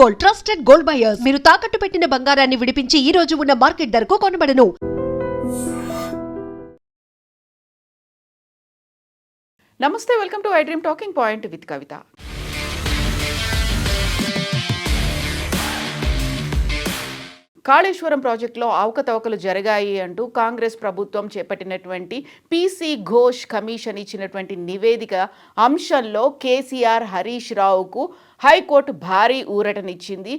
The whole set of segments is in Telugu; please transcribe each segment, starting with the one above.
Gold, trusted gold buyers. మీరు తాకట్టు పెట్టిన బంగారాన్ని విడిపించి ఈ రోజు ఉన్న మార్కెట్ ధరకు కొనబడను. నమస్తే, welcome to iDream talking point with Kavitha. Kaleshwaram ప్రాజెక్టులో అవకతవకలు జరిగాయి అంటూ కాంగ్రెస్ ప్రభుత్వం చేపట్టినటువంటి పీసీ ఘోష్ కమిషన్ ఇచ్చినటువంటి నివేదిక అంశంలో కేసీఆర్, హరీష్ రావుకు హైకోర్టు భారీ ఊరటనిచ్చింది.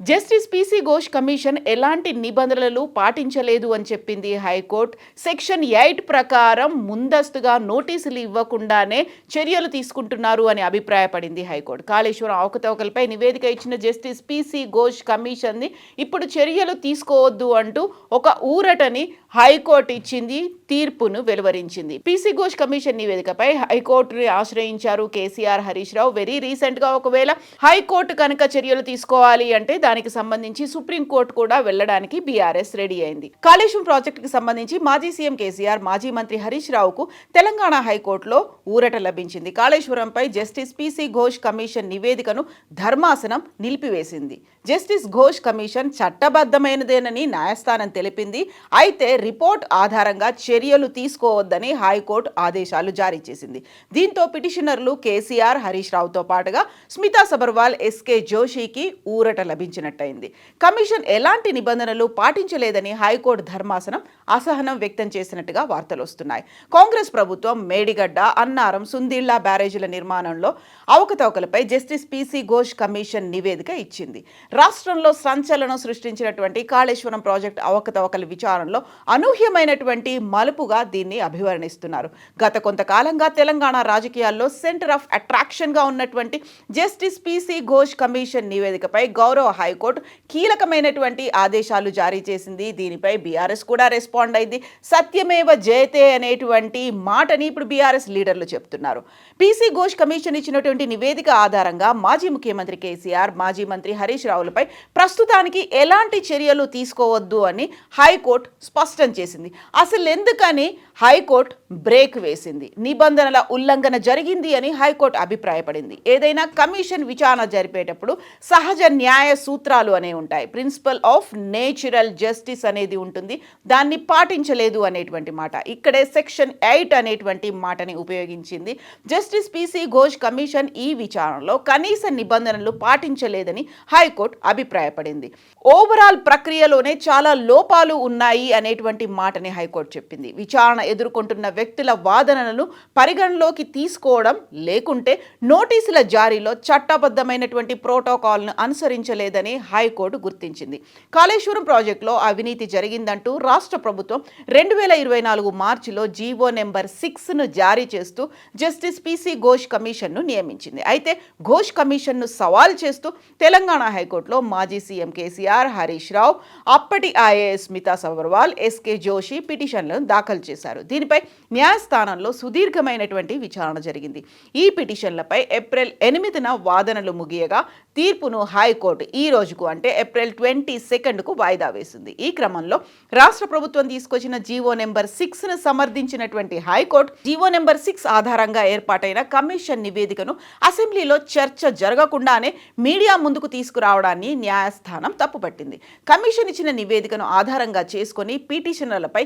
జస్టిస్ పీసీ ఘోష్ కమిషన్ ఎలాంటి నిబంధనలు పాటించలేదు అని చెప్పింది హైకోర్టు. సెక్షన్ 8 ప్రకారం ముందస్తుగా నోటీసులు ఇవ్వకుండానే చర్యలు తీసుకుంటున్నారు అని అభిప్రాయపడింది హైకోర్టు. కాళేశ్వరం అవకతవకలపై నివేదిక ఇచ్చిన జస్టిస్ పీసీ ఘోష్ కమిషన్ని ఇప్పుడు చర్యలు తీసుకోవద్దు అంటూ ఒక ఊరటని హైకోర్టు ఇచ్చింది, తీర్పును వెలువరించింది. పీసీ ఘోష్ కమిషన్ నివేదికపై హైకోర్టుని ఆశ్రయించారు కేసీఆర్, హరీష్ రావు. వెరీ రీసెంట్గా ఒకవేళ హైకోర్టు కనుక చర్యలు తీసుకోవాలి అంటే దానికి సంబంధించి సుప్రీంకోర్టు కూడా వెళ్లడానికి బీఆర్ఎస్ రెడీ అయింది. కాళేశ్వరం ప్రాజెక్టుకి సంబంధించి మాజీ సీఎం కేసీఆర్, మాజీ మంత్రి హరీష్ రావుకు తెలంగాణ హైకోర్టులో ఊరట లభించింది. కాళేశ్వరంపై జస్టిస్ పీసీ ఘోష్ కమిషన్ నివేదికను ధర్మాసనం నిలిపివేసింది. జస్టిస్ ఘోష్ కమిషన్ చట్టబద్ధమైనదేనని న్యాయస్థానం తెలిపింది. అయితే రిపోర్ట్ ఆధారంగా చర్యలు తీసుకోవద్దని హైకోర్టు ఆదేశాలు జారీ చేసింది. దీంతో పిటిషనర్లు కేసీఆర్, హరీష్ రావుతో పాటుగా స్మితా సబర్వాల్, ఎస్కే జోషికి ఊరట లభించినట్టయింది. కమిషన్ ఎలాంటి నిబంధనలు పాటించలేదని హైకోర్టు ధర్మాసనం అసహనం వ్యక్తం చేసినట్టుగా వార్తలు వస్తున్నాయి. కాంగ్రెస్ ప్రభుత్వం మేడిగడ్డ, అన్నారం, సుందిళ్ల బ్యారేజీల నిర్మాణంలో అవకతవకలపై జస్టిస్ పీసీ ఘోష్ కమిషన్ నివేదిక ఇచ్చింది. రాష్ట్రంలో సంచలనం సృష్టించినటువంటి కాళేశ్వరం ప్రాజెక్టు అవకతవకల విచారణలో అనూహ్యమైనటువంటి మలుపుగా దీన్ని అభివర్ణిస్తున్నారు. గత కొంతకాలంగా తెలంగాణ రాజకీయాల్లో సెంటర్ ఆఫ్ అట్రాక్షన్గా ఉన్నటువంటి జస్టిస్ పీసీ ఘోష్ కమిషన్ నివేదికపై గౌరవ హైకోర్టు కీలకమైనటువంటి ఆదేశాలు జారీ చేసింది. దీనిపై బీఆర్ఎస్ కూడా రెస్పాండ్ అయింది. సత్యమేవ జయతే అనేటువంటి మాటని ఇప్పుడు బీఆర్ఎస్ లీడర్లు చెప్తున్నారు. పీసీ ఘోష్ కమిషన్ ఇచ్చినటువంటి నివేదిక ఆధారంగా మాజీ ముఖ్యమంత్రి కేసీఆర్, మాజీ మంత్రి హరీష్ రావులపై ప్రస్తుతానికి ఎలాంటి చర్యలు తీసుకోవద్దు అని హైకోర్టు స్పష్టం చేసింది. అసలు ఎందుకని హైకోర్టు బ్రేక్ వేసింది? నిబంధనల ఉల్లంఘన జరిగింది అని హైకోర్టు అభిప్రాయపడింది. ఏదైనా కమిషన్ విచారణ జరిపేటప్పుడు సహజ న్యాయ సూత్రాలు అనేవి ఉంటాయి. ప్రిన్సిపల్ ఆఫ్ నేచురల్ జస్టిస్ అనేది ఉంటుంది. దాన్ని పాటించలేదు అనేటువంటి మాట. ఇక్కడే సెక్షన్ 8 అనేటువంటి మాటని ఉపయోగించింది. జస్టిస్ పీసీ ఘోష్ కమిషన్ ఈ విచారణలో కనీస నిబంధనలు పాటించలేదని హైకోర్టు అభిప్రాయపడింది. ఓవరాల్ ప్రక్రియలోనే చాలా లోపాలు ఉన్నాయి అనేటువంటి మాటని హైకోర్టు చెప్పింది. విచారణ ఎదుర్కొంటున్న వ్యక్తుల వాదనలను పరిగణలోకి తీసుకోవడం లేకుంటే నోటీసుల జారీలో చట్టబద్ధమైనటువంటి ప్రోటోకాల్ను అనుసరించలేదని హైకోర్టు గుర్తించింది. కాళేశ్వరం ప్రాజెక్టులో అవినీతి జరిగిందంటూ రాష్ట్ర ప్రభుత్వం 2024 మార్చిలో జీవో నెంబర్ 6ను జారీ చేస్తూ జస్టిస్ పీసీ ఘోష్ కమిషన్ను నియమించింది. అయితే ఘోష్ కమిషన్ను సవాల్ చేస్తూ తెలంగాణ హైకోర్టులో మాజీ సీఎం కేసీఆర్, హరీష్ రావు, అప్పటి ఐఏఎస్ స్మితా సబర్వాల్, ఎస్కే జోషి పిటిషన్లను దాఖలు చేశారు. దీనిపై న్యాయస్థానంలో సుదీర్ఘమైనటువంటి విచారణ జరిగింది. ఈ పిటిషన్లపై ఏప్రిల్ 8న వాదనలు ముగియగా తీర్పును హైకోర్టు ఈ రోజుకు అంటే ఏప్రిల్ 22కు వాయిదా వేసింది. ఈ క్రమంలో రాష్ట్ర ప్రభుత్వం తీసుకొచ్చిన జీవో నెంబర్ 6ను సమర్థించినటువంటి హైకోర్టు జీవో నెంబర్ 6 ఆధారంగా ఏర్పాటైన కమిషన్ నివేదికను అసెంబ్లీలో చర్చ జరగకుండానే మీడియా ముందుకు తీసుకురావడాన్ని న్యాయస్థానం తప్పుపట్టింది. కమిషన్ ఇచ్చిన నివేదికను ఆధారంగా చేసుకుని పిటిషనర్లపై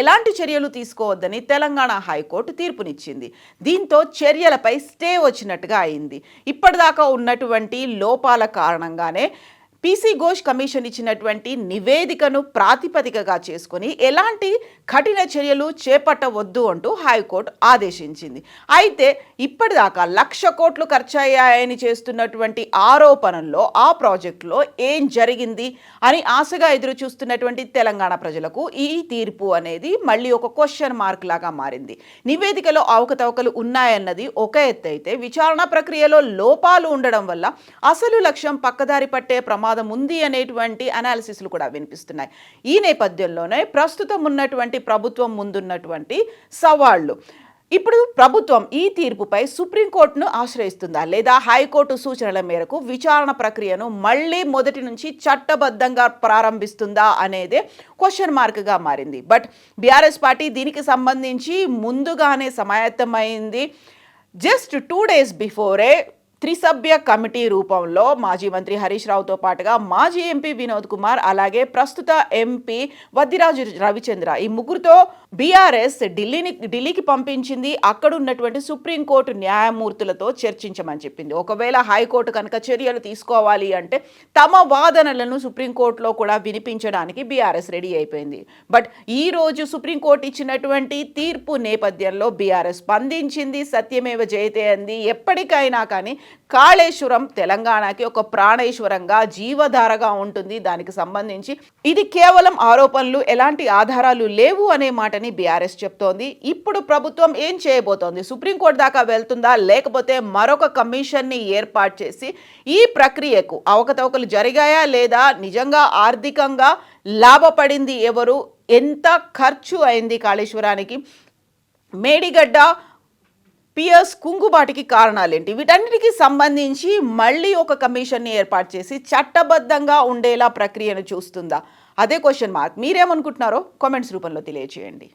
ఎలాంటి చర్యలు తీసుకోవద్దని తెలంగాణ హైకోర్టు తీర్పునిచ్చింది. దీంతో చర్యలపై స్టే వచ్చినట్టుగా అయింది. ఇప్పటిదాకా ఉన్నటువంటి లోపాల కారణంగానే పీసీ ఘోష్ కమిషన్ ఇచ్చినటువంటి నివేదికను ప్రాతిపదికగా చేసుకుని ఎలాంటి కఠిన చర్యలు చేపట్టవద్దు అంటూ హైకోర్టు ఆదేశించింది. అయితే ఇప్పటిదాకా 1,00,000 కోట్లు ఖర్చయ్యాయని చేస్తున్నటువంటి ఆరోపణల్లో ఆ ప్రాజెక్టులో ఏం జరిగింది అని ఆశగా ఎదురు చూస్తున్నటువంటి తెలంగాణ ప్రజలకు ఈ తీర్పు అనేది మళ్ళీ ఒక క్వశ్చన్ మార్క్ లాగా మారింది. నివేదికలో అవకతవకలు ఉన్నాయన్నది ఒక ఎత్తు అయితే విచారణ ప్రక్రియలో లోపాలు ఉండడం వల్ల అసలు లక్ష్యం పక్కదారి పట్టే ప్రమాదం ఉంది అనేటువంటి అనాలిసిస్లు కూడా వినిపిస్తున్నాయి. ఈ నేపథ్యంలోనే ప్రస్తుతం ఉన్నటువంటి ప్రభుత్వం ముందున్నటువంటి సవాళ్లు. ఇప్పుడు ప్రభుత్వం ఈ తీర్పుపై సుప్రీంకోర్టును ఆశ్రయిస్తుందా లేదా హైకోర్టు సూచనల మేరకు విచారణ ప్రక్రియను మళ్ళీ మొదటి నుంచి చట్టబద్ధంగా ప్రారంభిస్తుందా అనేదే క్వశ్చన్ మార్క్గా మారింది. బట్ బీఆర్ఎస్ పార్టీ దీనికి సంబంధించి ముందుగానే సమాయత్తమైంది. జస్ట్ 2 days బిఫోరే త్రిసభ్య కమిటీ రూపంలో మాజీ మంత్రి హరీష్ రావుతో పాటుగా మాజీ ఎంపీ వినోద్ కుమార్, అలాగే ప్రస్తుత ఎంపీ వద్దిరాజు రవిచంద్ర, ఈ ముగ్గురుతో బీఆర్ఎస్ ఢిల్లీకి పంపించింది. అక్కడ ఉన్నటువంటి సుప్రీంకోర్టు న్యాయమూర్తులతో చర్చించమని చెప్పింది. ఒకవేళ హైకోర్టు కనుక చర్యలు తీసుకోవాలి అంటే తమ వాదనలను సుప్రీంకోర్టులో కూడా వినిపించడానికి బీఆర్ఎస్ రెడీ అయిపోయింది. బట్ ఈ రోజు సుప్రీంకోర్టు ఇచ్చినటువంటి తీర్పు నేపథ్యంలో బీఆర్ఎస్ స్పందించింది. సత్యమేవ జయతే అంది. ఎప్పటికైనా కానీ కాళేశ్వరం తెలంగాణకి ఒక ప్రాణేశ్వరంగా, జీవధారగా ఉంటుంది. దానికి సంబంధించి ఇది కేవలం ఆరోపణలు, ఎలాంటి ఆధారాలు లేవు అనే మాటని బీఆర్ఎస్ చెప్తోంది. ఇప్పుడు ప్రభుత్వం ఏం చేయబోతోంది? సుప్రీంకోర్టు దాకా వెళ్తుందా, లేకపోతే మరొక కమిషన్ని ఏర్పాటు చేసి ఈ ప్రక్రియకు అవకతవకలు జరిగాయా లేదా, నిజంగా ఆర్థికంగా లాభపడింది ఎవరు, ఎంత ఖర్చు అయింది కాళేశ్వరానికి, మేడిగడ్డ పిఎస్ కుంగుబాటికి కారణాలేంటి, వీటన్నిటికీ సంబంధించి మళ్ళీ ఒక కమిషన్ని ఏర్పాటు చేసి చట్టబద్ధంగా ఉండేలా ప్రక్రియను చూస్తుందా? అదే క్వశ్చన్ మార్క్. మీరేమనుకుంటున్నారో కామెంట్స్ రూపంలో తెలియజేయండి.